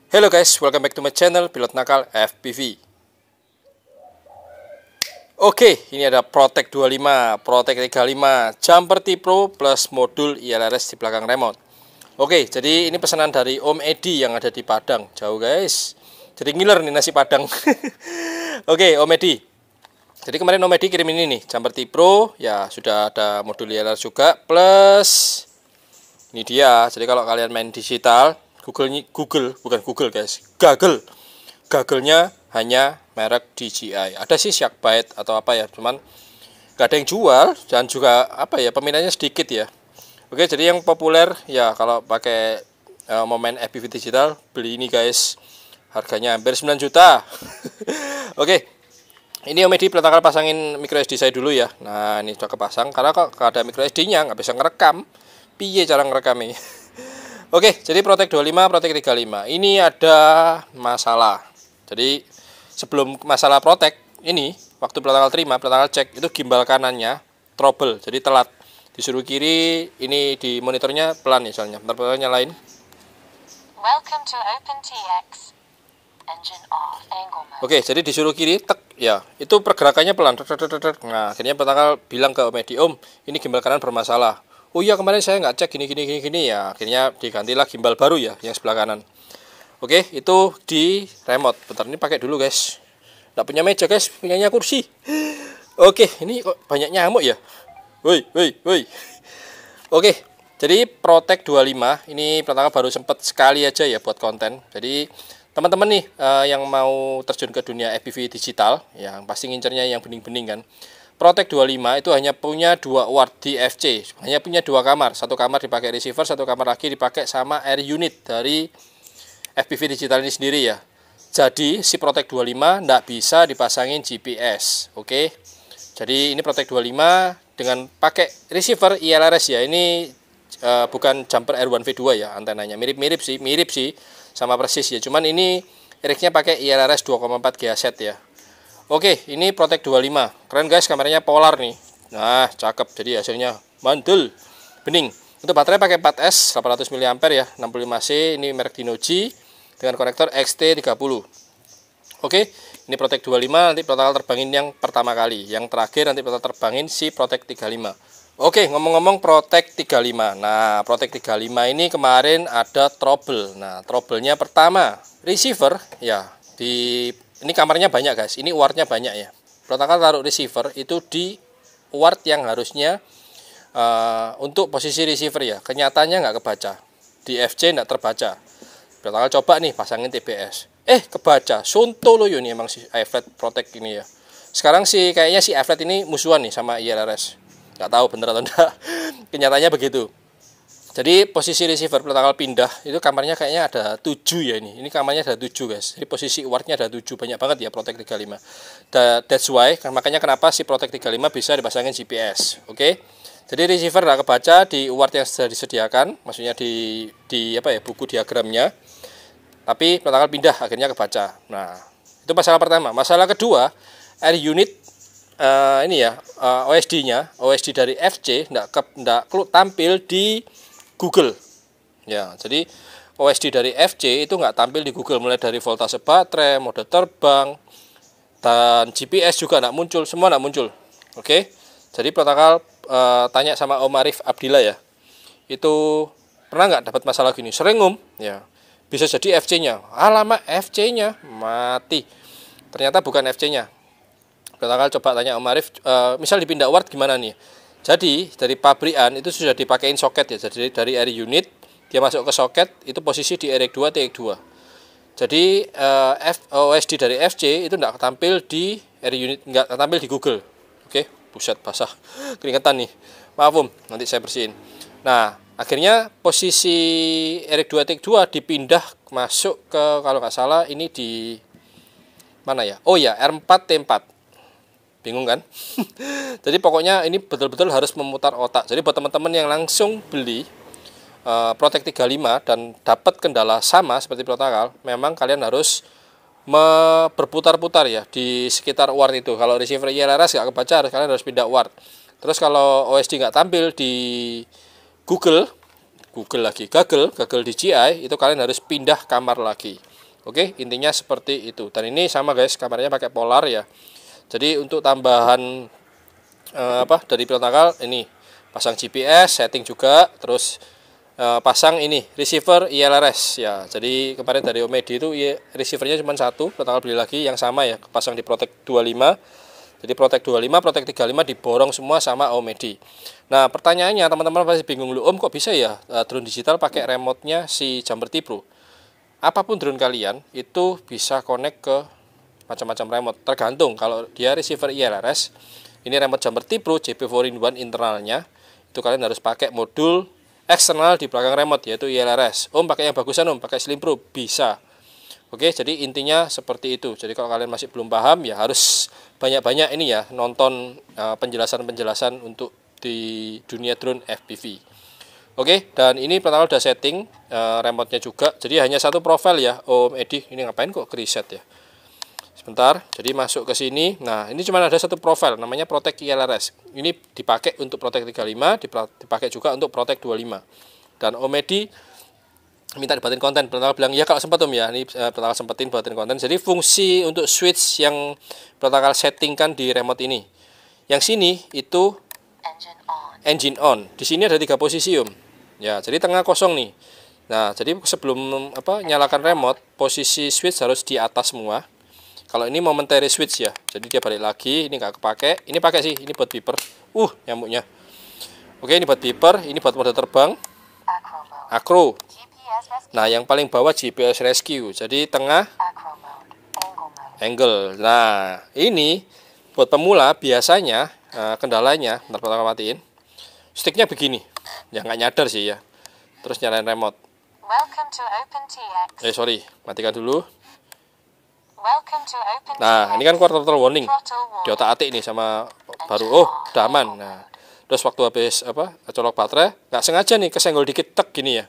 Hello guys, welcome back to my channel Pilot Nakal FPV. Oke, ini ada Protek 25, Protek 35, Jumper T Pro plus modul ILRS di belakang remote. Oke, jadi ini pesanan dari Om Edi yang ada di Padang. Jauh guys, jadi ngiler nih nasi Padang. Oke, Om Edi. Jadi kemarin Om Edi kirim ini nih, Jumper T Pro. Ya, sudah ada modul ILRS juga. Plus, ini dia. Jadi kalau kalian main digital, Google guys, Gagelnya hanya merek DJI. Ada sih Sharkbite atau apa ya, cuman gak ada yang jual dan juga apa ya, peminatnya sedikit ya. Oke, jadi yang populer ya kalau pakai mau main FPV digital, beli ini guys, harganya hampir 9 juta. Oke, ini Om Edi peletakan pasangin micro SD saya dulu ya. Nah, ini sudah kepasang, karena kok gak ada micro SD nya nggak bisa ngerekam. Piye cara ngerekamnya? Oke, jadi Protek 25, Protek 35. Ini ada masalah. Jadi sebelum masalah Protek ini, waktu peletakan terima, peletakan cek, itu gimbal kanannya trouble, jadi telat. Disuruh kiri, ini di monitornya pelan misalnya. Bentar nyalain. Welcome to OpenTX. Engine off, angle mode. Oke, jadi disuruh kiri, tek, ya, itu pergerakannya pelan. Nah, akhirnya peletakan bilang ke Om Edi, Om, ini gimbal kanan bermasalah. Oh iya, kemarin saya nggak cek gini ya, akhirnya digantilah gimbal baru ya, yang sebelah kanan. Oke, itu di remote. Bentar, ini pakai dulu guys. Nggak punya meja guys, punyanya kursi. Oke, ini kok banyak nyamuk ya. Woi. Oke, jadi Protek 25 ini pertama baru sempat sekali aja ya buat konten. Jadi teman-teman nih yang mau terjun ke dunia FPV digital, yang pasti ngincernya yang bening-bening kan. Protek 25 itu hanya punya 2 watt di FC, hanya punya 2 kamar, satu kamar dipakai receiver, satu kamar lagi dipakai sama air unit dari FPV digital ini sendiri ya. Jadi si Protek 25 tidak bisa dipasangin GPS, oke? Jadi ini Protek 25 dengan pakai receiver ILRS ya, ini bukan Jumper R1V2 ya antenanya, mirip sih, sama persis ya. Cuman ini RX-nya pakai ILRS 2,4 GHz ya. Oke, ini Protek 25. Keren guys, kameranya polar nih. Nah, cakep. Jadi hasilnya mantul. Bening. Untuk baterai pakai 4S 800 mAh ya, 65C, ini merek Dinoji dengan konektor XT30. Oke, ini Protek 25, nanti protokol terbangin yang pertama kali. Yang terakhir nanti protokol terbangin si Protek 35. Oke, ngomong-ngomong Protek 35. Nah, Protek 35 ini kemarin ada trouble. Nah, trouble-nya pertama, receiver ya, ini kamarnya banyak guys, ini wardnya banyak ya. Protokol taruh receiver itu di ward yang harusnya untuk posisi receiver ya. Kenyataannya nggak kebaca, di FC nggak terbaca. Protokol coba nih pasangin TBS, kebaca. Sonto loh ini emang si iFlat Protek ini ya. Sekarang sih kayaknya si iFlat ini musuhan nih sama ILRS. Nggak tahu bener atau enggak. Kenyataannya begitu. Jadi posisi receiver protokol pindah itu kamarnya kayaknya ada 7 ya ini. Ini kamarnya ada 7 guys. Jadi posisi wardnya ada 7, banyak banget ya Protek 35. That's why makanya kenapa si Protek 35 bisa dipasangin GPS. Oke. Jadi receiver nggak kebaca di ward yang sudah disediakan, maksudnya di apa ya, buku diagramnya. Tapi protokol pindah akhirnya kebaca. Nah, itu masalah pertama. Masalah kedua, air unit ini ya, OSD dari FC nggak tampil di Google ya. Jadi OSD dari FC itu nggak tampil di Google, mulai dari voltase baterai, mode terbang, dan GPS juga nggak muncul, semua nggak muncul. Oke, jadi protokol tanya sama Om Arif Abdillah ya, itu pernah nggak dapat masalah gini? Sering Om ya, bisa jadi FC-nya, alamak FC-nya mati, ternyata bukan FC-nya. Protokol coba tanya Om Arif, misal dipindah ward gimana nih? Jadi dari pabrikan itu sudah dipakein soket ya. Jadi dari air unit dia masuk ke soket itu posisi di RX2 TX2. Jadi OSD dari FC itu tidak tampil di air unit, nggak tampil di Google. Oke, buset basah keringetan nih. Maaf Om, nanti saya bersihin. Nah, akhirnya posisi RX2 TX2 dipindah masuk ke, kalau nggak salah ini di mana ya? Oh ya, R4 T4. Bingung kan? Jadi pokoknya ini betul-betul harus memutar otak. Jadi buat teman-teman yang langsung beli Protek 35 dan dapat kendala sama seperti protokol, memang kalian harus berputar-putar ya di sekitar ward itu. Kalau receiver ILRS nggak kebaca, kalian harus pindah ward. Terus kalau OSD nggak tampil di Gagal DJI, itu kalian harus pindah kamar lagi. Oke, intinya seperti itu. Dan ini sama guys, kameranya pakai polar ya. Jadi untuk tambahan dari pilot nakal ini pasang GPS, setting juga, terus pasang ini receiver ILRS ya. Jadi kemarin dari Omedi itu receivernya cuma satu, pilot nakal beli lagi yang sama ya, pasang di Protect 25. Jadi Protect 25, Protect 35 diborong semua sama Omedi. Nah pertanyaannya teman-teman pasti bingung, lu Om kok bisa ya drone digital pakai remote-nya si Jumper T Pro? Apapun drone kalian itu bisa connect ke macam-macam remote, tergantung. Kalau dia receiver ILRS, ini remote Jumper T Pro JP 4-in-1 internalnya, itu kalian harus pakai modul eksternal di belakang remote yaitu ILRS. Om pakai yang bagusan Om, pakai Slim Pro bisa. Oke, jadi intinya seperti itu. Jadi kalau kalian masih belum paham ya harus banyak-banyak ini ya nonton penjelasan-penjelasan untuk di dunia drone FPV. Oke, dan ini pertama udah setting remote-nya juga. Jadi hanya satu profil ya, Om Edi. Ini ngapain kok reset ya? Sebentar. Jadi masuk ke sini. Nah, ini cuma ada satu profil namanya Protect ILRS. Ini dipakai untuk Protect 35, dipakai juga untuk Protect 25. Dan Om Edi minta dibuatin konten, pertama bilang ya kalau sempat Om ya, ini pertama sempetin buatin konten. Jadi fungsi untuk switch yang pertama settingkan di remote ini, yang sini itu engine on. Di sini ada 3 posisi Om. Ya, jadi tengah kosong nih. Nah, jadi sebelum nyalakan remote, posisi switch harus di atas semua. Kalau ini momentary switch ya, jadi dia balik lagi, ini nggak kepake. Ini pakai sih, ini buat beeper. Nyamuknya. Oke, ini buat beeper, ini buat mode terbang. Acro. Nah, yang paling bawah GPS rescue. Jadi tengah angle. Nah, ini buat pemula biasanya kendalanya, ntar pertama matiin. Sticknya begini. Ya nggak nyadar sih ya. Terus nyalain remote. Matikan dulu. Nah, ini kan throttle warning. Di otak-atik nih sama baru. Udah aman. Nah, terus waktu habis colok baterai, nggak sengaja nih kesenggol dikit tek gini ya.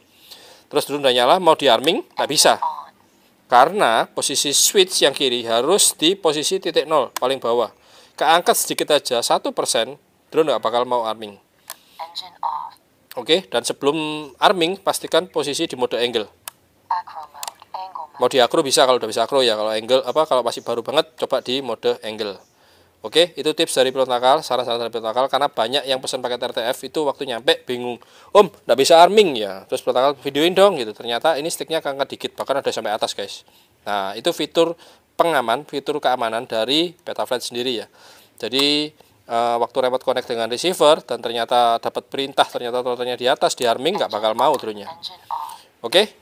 Terus drone udah nyala, mau di arming, nggak bisa. Karena posisi switch yang kiri harus di posisi titik 0, paling bawah. Keangkat sedikit aja, 1%, drone nggak bakal mau arming. Oke, dan sebelum arming, pastikan posisi di mode angle. Mau di acro bisa, kalau udah bisa acro ya. Kalau angle, kalau masih baru banget, coba di mode angle. Oke, itu tips dari pilot nakal, saran-saran dari pilot nakal, karena banyak yang pesan pakai RTF itu waktu nyampe bingung, Om, nggak bisa arming ya. Terus pilot nakal videoin dong gitu. Ternyata ini sticknya keangkat dikit, bahkan ada sampai atas guys. Nah, itu fitur fitur keamanan dari Betaflight sendiri ya. Jadi waktu remote connect dengan receiver dan ternyata dapat perintah, ternyata throttle-nya di atas, di arming nggak bakal mau drone-nya. Oke,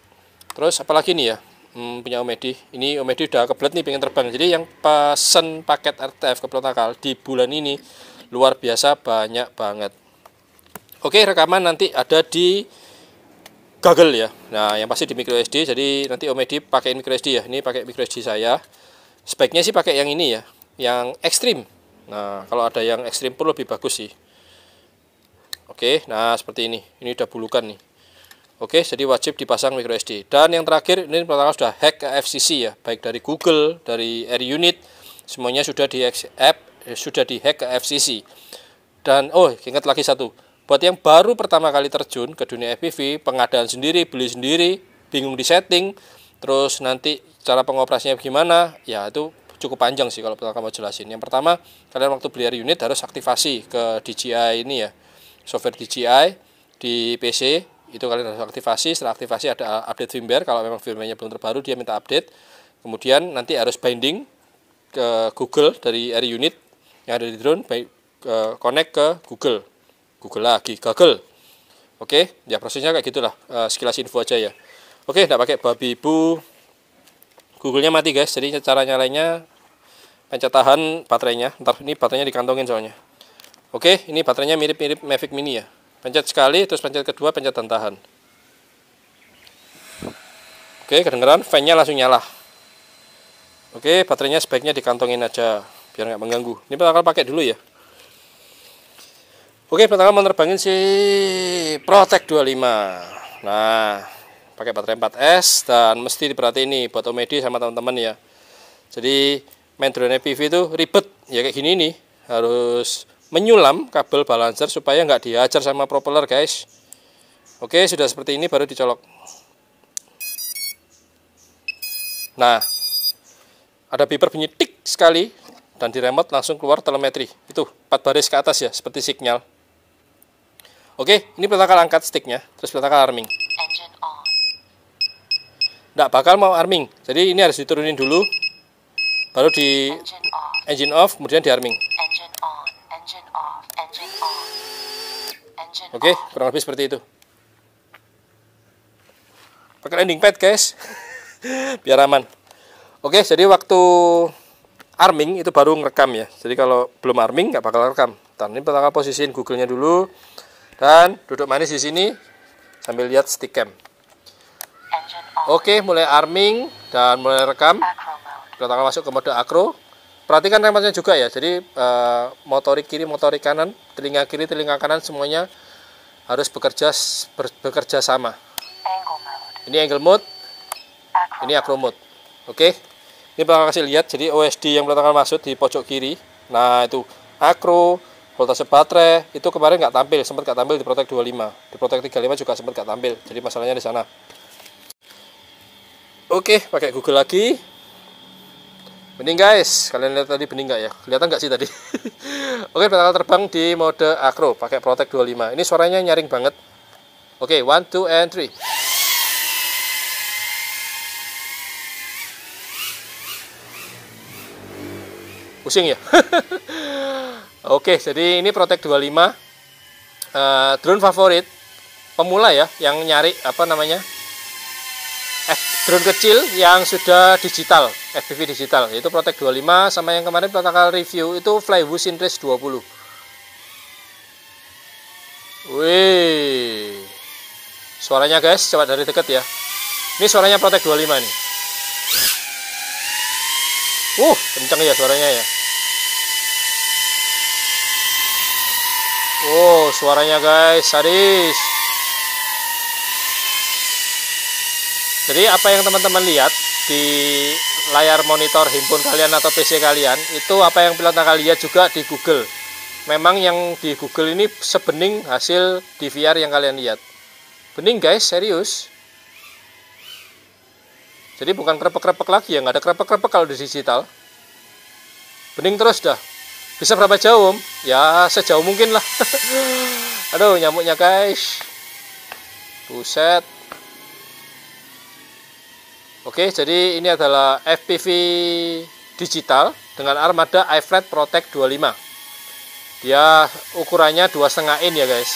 terus apalagi nih ya? Punya Omedi. Ini Omedi udah kebelet nih pengen terbang. Jadi yang pesen paket RTF ke pilot nakal di bulan ini luar biasa banyak banget. Oke, rekaman nanti ada di Google ya. Nah, yang pasti di microSD. Jadi nanti Omedi pakai microSD ya. Ini pakai microSD saya. Speknya sih pakai yang ini ya, yang ekstrim. Nah, kalau ada yang ekstrim pun lebih bagus sih. Oke, nah seperti ini. Ini udah bulukan nih. Oke, jadi wajib dipasang microSD. Dan yang terakhir, ini pertama sudah hack ke FCC ya, baik dari Google, dari AirUnit, semuanya sudah dihack ke FCC. Dan ingat lagi satu, buat yang baru pertama kali terjun ke dunia FPV, pengadaan sendiri, beli sendiri, bingung di setting, terus nanti cara pengoperasinya gimana, ya itu cukup panjang sih kalau pertama mau jelasin. Yang pertama, kalian waktu beli AirUnit harus aktivasi ke DJI ini ya, software DJI di PC. Itu kalian harus aktivasi. Setelah aktivasi ada update firmware. Kalau memang firmware-nya belum terbaru, dia minta update. Kemudian nanti harus binding ke Google dari AirUnit yang ada di drone, connect ke Google lagi, Google. Oke, ya prosesnya kayak gitulah. Sekilas info aja ya. Oke, tidak pakai babi ibu. Google-nya mati guys. Jadi cara nyalainnya pencet tahan baterainya. Ntar ini baterainya dikantongin soalnya. Oke, ini baterainya mirip-mirip Mavic Mini ya. Pencet sekali, terus pencet kedua, pencet dan tahan. Oke, kedengeran, fan-nya langsung nyala. Oke, baterainya sebaiknya dikantongin aja, biar nggak mengganggu. Ini bakal pakai dulu ya. Oke, pertama mau nerbangin si Protect 25. Nah, pakai baterai 4S, dan mesti diperhatiin nih buat Omedi sama teman-teman ya. Jadi, main drone FPV itu ribet, ya kayak gini nih. Harus menyulam kabel balancer supaya nggak dihajar sama propeller guys. Oke, sudah seperti ini baru dicolok. Nah, ada beeper bunyi tik sekali, dan di remote langsung keluar telemetri. Itu 4 baris ke atas ya, seperti sinyal. Oke, ini kita akan angkat sticknya, terus kita akan arming. Engine on. Nggak bakal mau arming, jadi ini harus diturunin dulu, baru di Engine off. engine off, kemudian di arming. Engine on. Engine off. Engine on. Engine Oke, off. kurang lebih seperti itu. Pakai landing pad guys, biar aman. Oke, jadi waktu arming itu baru ngerekam ya. Jadi kalau belum arming nggak bakal rekam. Ini pertama posisiin Google-nya dulu, dan duduk manis di sini sambil lihat stick cam. Engine on. Oke, mulai arming dan mulai rekam. Acro mode. Kita akan masuk ke mode akro. Perhatikan remote-nya juga ya. Jadi motorik kiri, motorik kanan, telinga kiri, telinga kanan semuanya harus bekerja sama. Angle mode. Ini angle mode, Acro ini acro mode. Oke. Ini bakal kasih lihat. Jadi OSD yang pertama masuk di pojok kiri. Nah, itu akro, voltase baterai itu kemarin nggak tampil, sempat nggak tampil di Protect 25. Di Protect 35 juga sempat nggak tampil. Jadi masalahnya di sana. Oke, pakai Google lagi. Bening guys, kalian lihat tadi bening nggak ya? Kelihatan nggak sih tadi? Oke, bakal terbang di mode akro pakai Protect 25. Ini suaranya nyaring banget. Oke, 1, 2, and 3. Pusing ya. Oke, jadi ini Protect 25 drone favorit pemula ya, yang nyari apa namanya drone kecil yang sudah digital, FPV digital, yaitu Protect 25 sama yang kemarin protokol review itu Flywu Syntrace 20. Wih, suaranya guys, coba dari dekat ya. Ini suaranya Protect 25 nih. Kencang ya suaranya ya. Suaranya guys, sadis. Jadi apa yang teman-teman lihat di layar monitor handphone kalian atau PC kalian, itu apa yang pilot akan lihat juga di Google. Memang yang di Google ini sebening hasil DVR yang kalian lihat. Bening guys, serius. Jadi bukan krepek-krepek lagi ya, nggak ada krepek-krepek kalau di digital. Bening terus dah. Bisa berapa jauh om? Ya sejauh mungkin lah. Aduh nyamuknya guys. Buset. Oke, jadi ini adalah FPV digital dengan armada iFlight Protect 25. Dia ukurannya 2,5 in ya guys.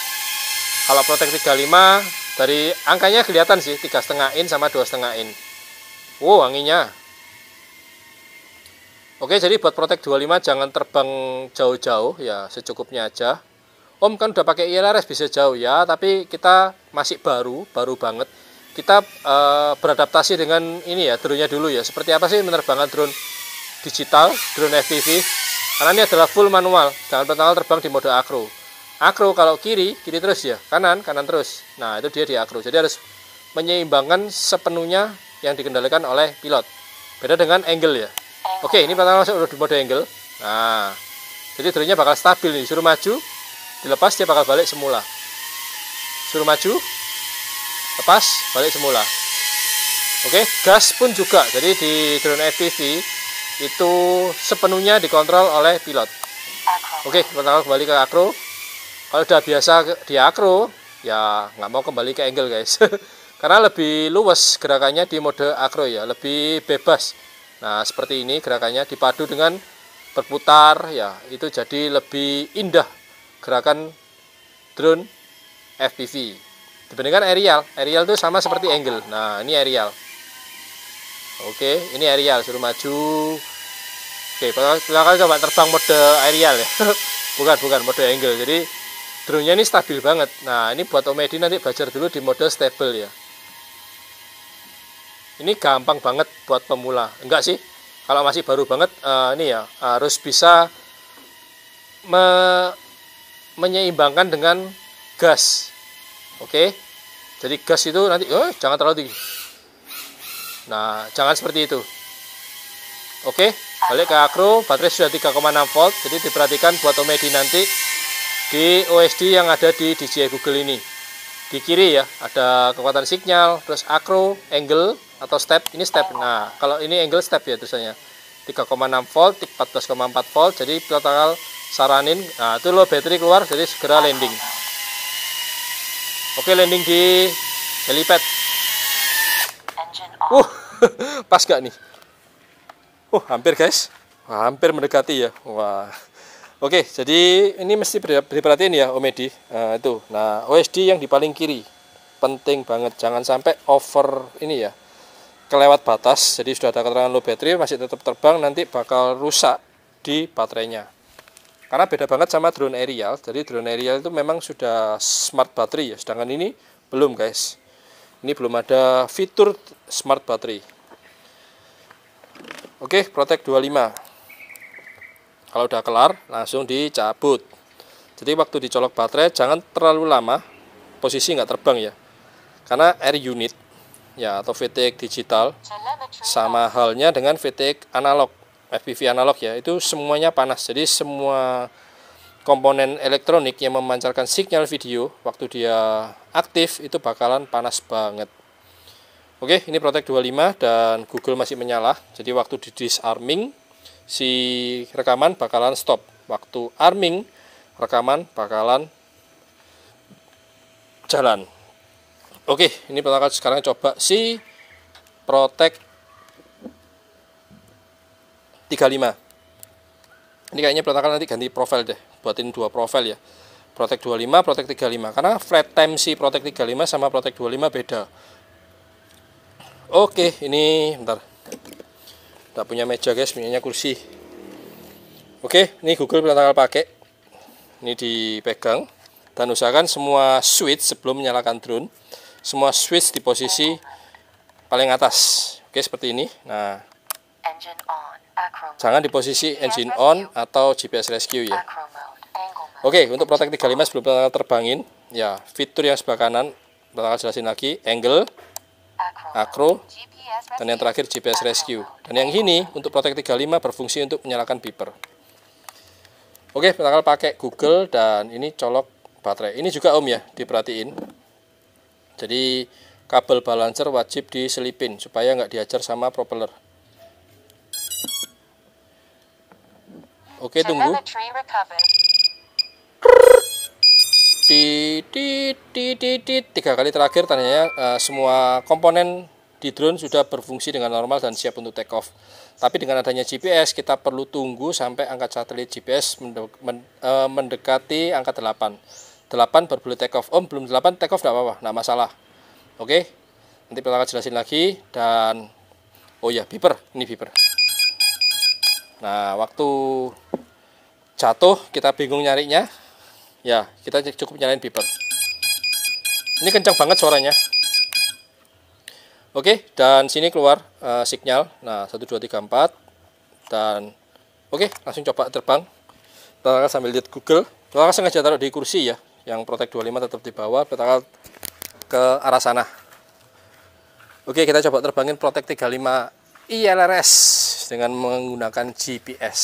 Kalau Protect 35 dari angkanya kelihatan sih 3,5 in sama 2,5 in. Wanginya. Oke, jadi buat Protect 25 jangan terbang jauh-jauh ya, secukupnya aja. Om kan udah pakai ILRS bisa jauh ya, tapi kita masih baru banget. Kita beradaptasi dengan ini ya, drone-nya dulu ya. Seperti apa sih menerbangkan drone digital, drone FPV? Karena ini adalah full manual. Jangan pertama terbang di mode akro. Akro kalau kiri terus ya, kanan terus. Nah, itu dia di akro. Jadi harus menyeimbangkan sepenuhnya yang dikendalikan oleh pilot. Beda dengan angle ya. Oke, ini pertama masuk di mode angle. Nah, jadi drone-nya bakal stabil nih. Suruh maju, dilepas dia bakal balik semula. Suruh maju, lepas, balik semula. Oke, gas pun juga. Jadi di drone FPV itu sepenuhnya dikontrol oleh pilot. Oke, pertama kembali ke akro. Kalau udah biasa di akro, ya nggak mau kembali ke angle guys. Karena lebih luwes gerakannya di mode akro ya, lebih bebas. Nah, seperti ini gerakannya dipadu dengan berputar ya, itu jadi lebih indah gerakan drone FPV dibandingkan aerial. Aerial itu sama seperti angle. Nah, ini aerial. Oke, ini aerial, suruh maju. Oke, silakan coba terbang mode aerial ya. bukan mode angle. Jadi drone-nya ini stabil banget. Nah, ini buat Om Edi nanti belajar dulu di mode stable ya. Ini gampang banget buat pemula. Enggak sih, kalau masih baru banget ini ya harus bisa menyeimbangkan dengan gas. Oke, jadi gas itu nanti jangan terlalu tinggi. Nah, jangan seperti itu. Oke, balik ke akro. Baterai sudah 3,6 volt. Jadi diperhatikan buat Om Edi nanti di OSD yang ada di DJI Google ini. di kiri ya ada kekuatan sinyal, terus akro, angle atau step. Ini step. Nah, kalau ini angle step ya tulisannya. 3,6 volt, 14,4 volt. Jadi total saranin. Nah, itu low battery keluar, jadi segera landing. Oke, landing di helipad. Engine off. Pas gak nih? Hampir guys. Wah, hampir mendekati ya. Wah. Oke, jadi ini mesti diperhatiin ya Om Edi. Nah, itu. Nah, OSD yang di paling kiri. Penting banget, jangan sampai over ini ya. Kelewat batas. Jadi sudah ada keterangan low battery masih tetap terbang, nanti bakal rusak di baterainya. Karena beda banget sama drone aerial. Jadi drone aerial itu memang sudah smart battery ya, sedangkan ini belum guys. Ini belum ada fitur smart battery. Oke, Protect 25. Kalau udah kelar, langsung dicabut. Jadi waktu dicolok baterai, jangan terlalu lama, posisi nggak terbang ya. Karena air unit, ya atau VTX digital, sama halnya dengan VTX analog, FPV analog ya, itu semuanya panas. Jadi semua komponen elektronik yang memancarkan sinyal video, waktu dia aktif, itu bakalan panas banget. Oke, ini Protect 25 dan Google masih menyala. Jadi waktu di disarming, si rekaman bakalan stop. Waktu arming, rekaman bakalan jalan. Oke, ini pertama sekarang coba si Protect 35. Ini kayaknya pertama nanti ganti profil deh, buatin 2 profil ya. Protect 25, Protect 35. Karena flat time si Protect 35 sama Protect 25 beda. Oke, ini bentar. Nggak punya meja guys, punyanya kursi. Oke, ini Google pertama pakai. Ini dipegang dan usahakan semua switch sebelum menyalakan drone, semua switch di posisi paling atas. Oke, seperti ini. Nah, jangan di posisi engine on atau GPS rescue ya. Oke, untuk Protect 35 sebelum pertama terbangin, ya fitur yang sebelah kanan bakal jelasin lagi, angle, acro, dan yang terakhir GPS rescue. Dan yang ini untuk Protect 35 berfungsi untuk menyalakan beeper. Oke, pertama pakai Google dan ini colok baterai. Ini juga Om ya, diperhatiin. Jadi kabel balancer wajib diselipin supaya nggak diajar sama propeller. Oke, tunggu. Tiga kali terakhir tandanya semua komponen di drone sudah berfungsi dengan normal dan siap untuk take off. Tapi dengan adanya GPS kita perlu tunggu sampai angka satelit GPS mendekati angka 8. 8 baru boleh take off. Om belum 8 take off tidak apa-apa, tidak masalah. Oke, nanti kita jelasin lagi. Dan oh ya, beeper, ini beeper. Nah, waktu jatuh kita bingung nyarinya, ya kita cukup nyalain beeper. Ini kencang banget suaranya. Oke, dan sini keluar sinyal. Nah, 1, 2, 3, 4. Dan oke, langsung coba terbang. Kita sambil lihat Google. Kita sengaja taruh di kursi ya. Yang Protect 25 tetap di bawah. Kita ke arah sana. Oke, kita coba terbangin Protect 35 ILRS dengan menggunakan GPS.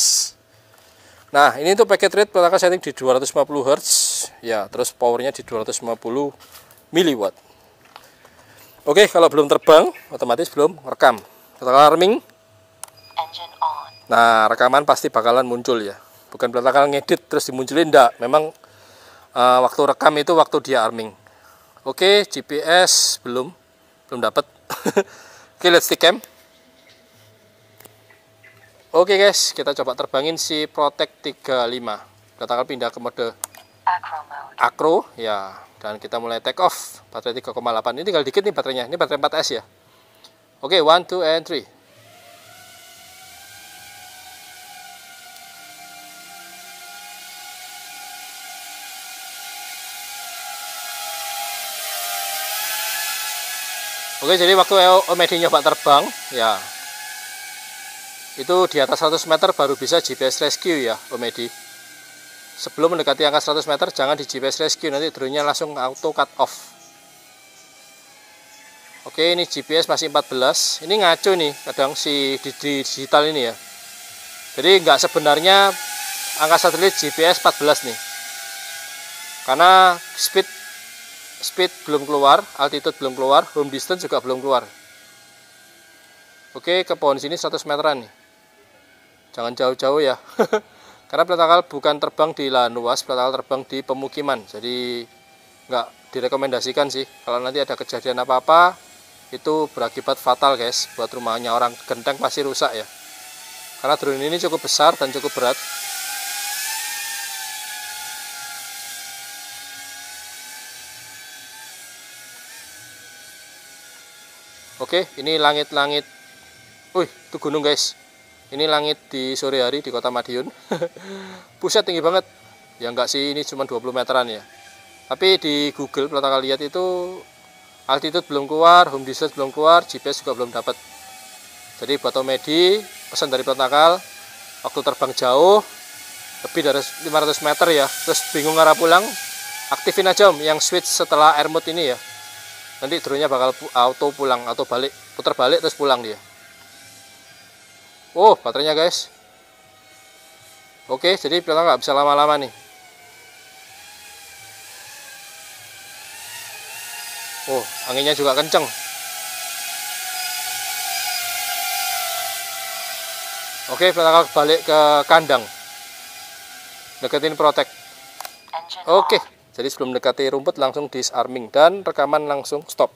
Nah, ini untuk packet rate kita setting di 250 Hz. Ya, terus powernya di 250 mW. Oke, kalau belum terbang, otomatis belum rekam. Setelah arming, nah rekaman pasti bakalan muncul ya. Bukan bakal ngedit terus dimunculin, enggak. Memang waktu rekam itu waktu dia arming. Oke, GPS belum dapat. Oke, let's stick cam. Oke guys, kita coba terbangin si Protect 35. Kita akan pindah ke mode acro ya. Dan kita mulai take off. Baterai 3,8. Ini tinggal dikit nih baterainya. Ini baterai 4S ya. Oke, 1, 2, and 3. Oke, jadi waktu Om Edi nyoba terbang, ya itu di atas 100 meter baru bisa GPS rescue ya Om Edi. Sebelum mendekati angka 100 meter jangan di GPS rescue, nanti drone-nya langsung auto cut off. Oke, ini GPS masih 14. Ini ngaco nih kadang si di digital ini ya. Jadi nggak sebenarnya angka satelit GPS 14 nih. Karena speed speed belum keluar, altitude belum keluar, home distance juga belum keluar. Oke, ke pohon sini 100 meteran nih. Jangan jauh-jauh ya. Karena pelita takal bukan terbang di lahan luas, pelita takal terbang di pemukiman. Jadi nggak direkomendasikan sih. Kalau nanti ada kejadian apa-apa, itu berakibat fatal guys. Buat rumahnya orang genteng pasti rusak ya. Karena drone ini cukup besar dan cukup berat. Oke, ini langit-langit. Wih, itu gunung guys. Ini langit di sore hari di Kota Madiun. Buset, tinggi banget. Ya enggak sih, ini cuma 20 meteran ya. Tapi di Google pelita takal lihat itu altitude belum keluar, home distance belum keluar, GPS juga belum dapat. Jadi buat Omedi, pesan dari pelita takal, waktu terbang jauh lebih dari 500 meter ya, terus bingung arah pulang, aktifin aja Om yang switch setelah air mode ini ya. Nanti drone-nya bakal auto pulang, auto balik, putar balik terus pulang dia. Oh, baterainya guys. Oke, jadi pelita nggak bisa lama-lama nih. Oh, anginnya juga kenceng. Oke, pelita takal balik ke kandang. Deketin protect. Oke, jadi sebelum mendekati rumput langsung disarming dan rekaman langsung stop.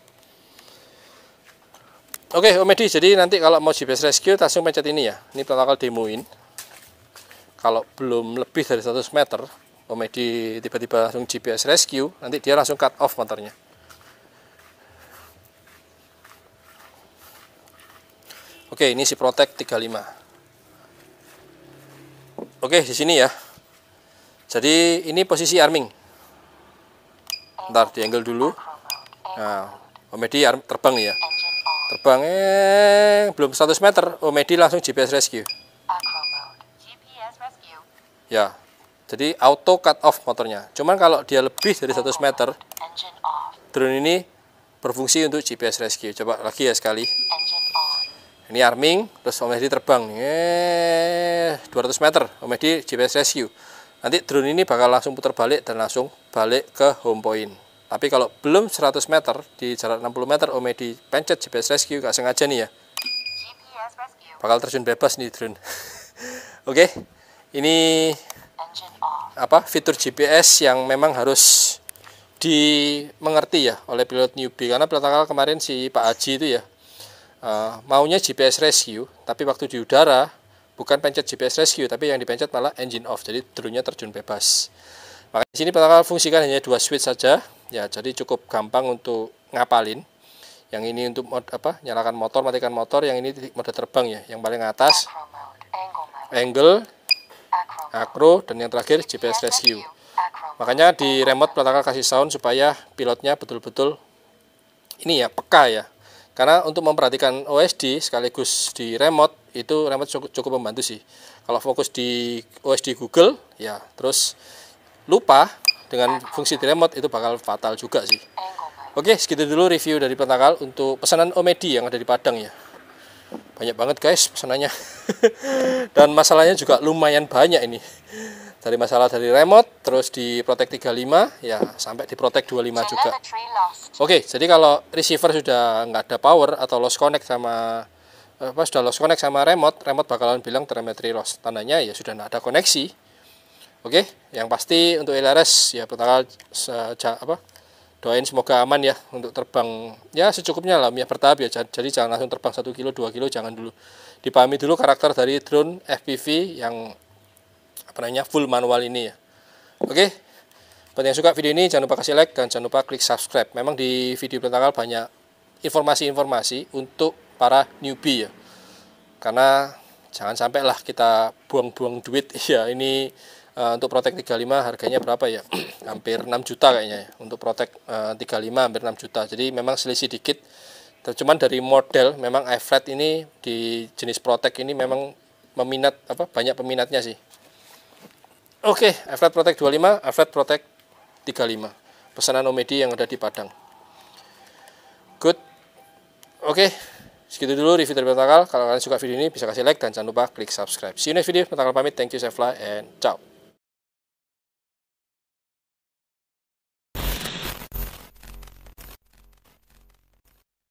Oke, Omedi, jadi nanti kalau mau GPS rescue langsung pencet ini ya. Ini pelita takal demoin. Kalau belum lebih dari 100 meter, Omedi tiba-tiba langsung GPS rescue, nanti dia langsung cut off motornya. Oke, ini si Protect 35. Oke, di sini ya. Jadi ini posisi arming. Ntar di angle dulu. Nah, Omedi terbang ya. Terbang belum 100 meter, Omedi langsung GPS rescue. Ya. Jadi auto cut off motornya. Cuman kalau dia lebih dari 100 meter, drone ini berfungsi untuk GPS rescue. Coba lagi ya sekali. Ini arming, terus Omedi terbang. 200 meter, Omedi GPS rescue. Nanti drone ini bakal langsung putar balik dan langsung balik ke home point. Tapi kalau belum 100 meter, di jarak 60 meter, Omedi pencet GPS rescue, gak sengaja nih ya. Bakal terjun bebas nih drone. Oke, ini apa fitur GPS yang memang harus dimengerti ya oleh pilot newbie. Karena pelita takal kemarin si Pak Haji itu ya, maunya GPS rescue, tapi waktu di udara bukan pencet GPS rescue, tapi yang dipencet malah engine off, jadi drone-nya terjun bebas. Makanya di sini pelita takal fungsikan hanya 2 switch saja, ya jadi cukup gampang untuk ngapalin. Yang ini untuk nyalakan motor, matikan motor, yang ini mode terbang ya, yang paling atas angle, acro, dan yang terakhir GPS rescue. Makanya di remote pelita takal kasih sound supaya pilotnya betul-betul ini ya peka ya. Karena untuk memperhatikan OSD sekaligus di remote, itu remote cukup membantu sih. Kalau fokus di OSD Google ya terus lupa dengan fungsi di remote, itu bakal fatal juga sih. Oke, segitu dulu review dari pelita takal untuk pesanan Omedi yang ada di Padang ya. Banyak banget guys pesanannya. Dan masalahnya juga lumayan banyak ini. Dari masalah dari remote, terus di Protect 35 ya, sampai di Protect 25 juga. Oke, jadi kalau receiver sudah nggak ada power atau lost connect sama sudah lost connect sama remote bakalan bilang telemetry loss. Tandanya ya sudah nggak ada koneksi. Oke, yang pasti untuk LRS ya pelita takal doain semoga aman ya untuk terbang ya secukupnya lah, ya bertahap ya. Jadi jangan langsung terbang 1 kilo 2 kilo, jangan dulu. Dipahami dulu karakter dari drone FPV yang full manual ini ya. Oke, buat yang suka video ini jangan lupa kasih like dan jangan lupa klik subscribe. Memang di video pelita takal banyak informasi-informasi untuk para newbie ya. Karena jangan sampai lah kita buang-buang duit ya. Ini untuk Protect 35 harganya berapa ya? Hampir 6 juta kayaknya ya. Untuk Protect 35 hampir 6 juta. Jadi memang selisih dikit. Cuman dari model memang iFlat ini di jenis Protect ini memang banyak peminatnya sih. Oke, iFlat Protect 25, iFlat Protect 35. Pesanan Omedi yang ada di Padang. Good. Oke, segitu dulu review dari pelita takal. Kalau kalian suka video ini bisa kasih like dan jangan lupa klik subscribe. See you next video. Pelita takal pamit. Thank you, Sefla, and ciao.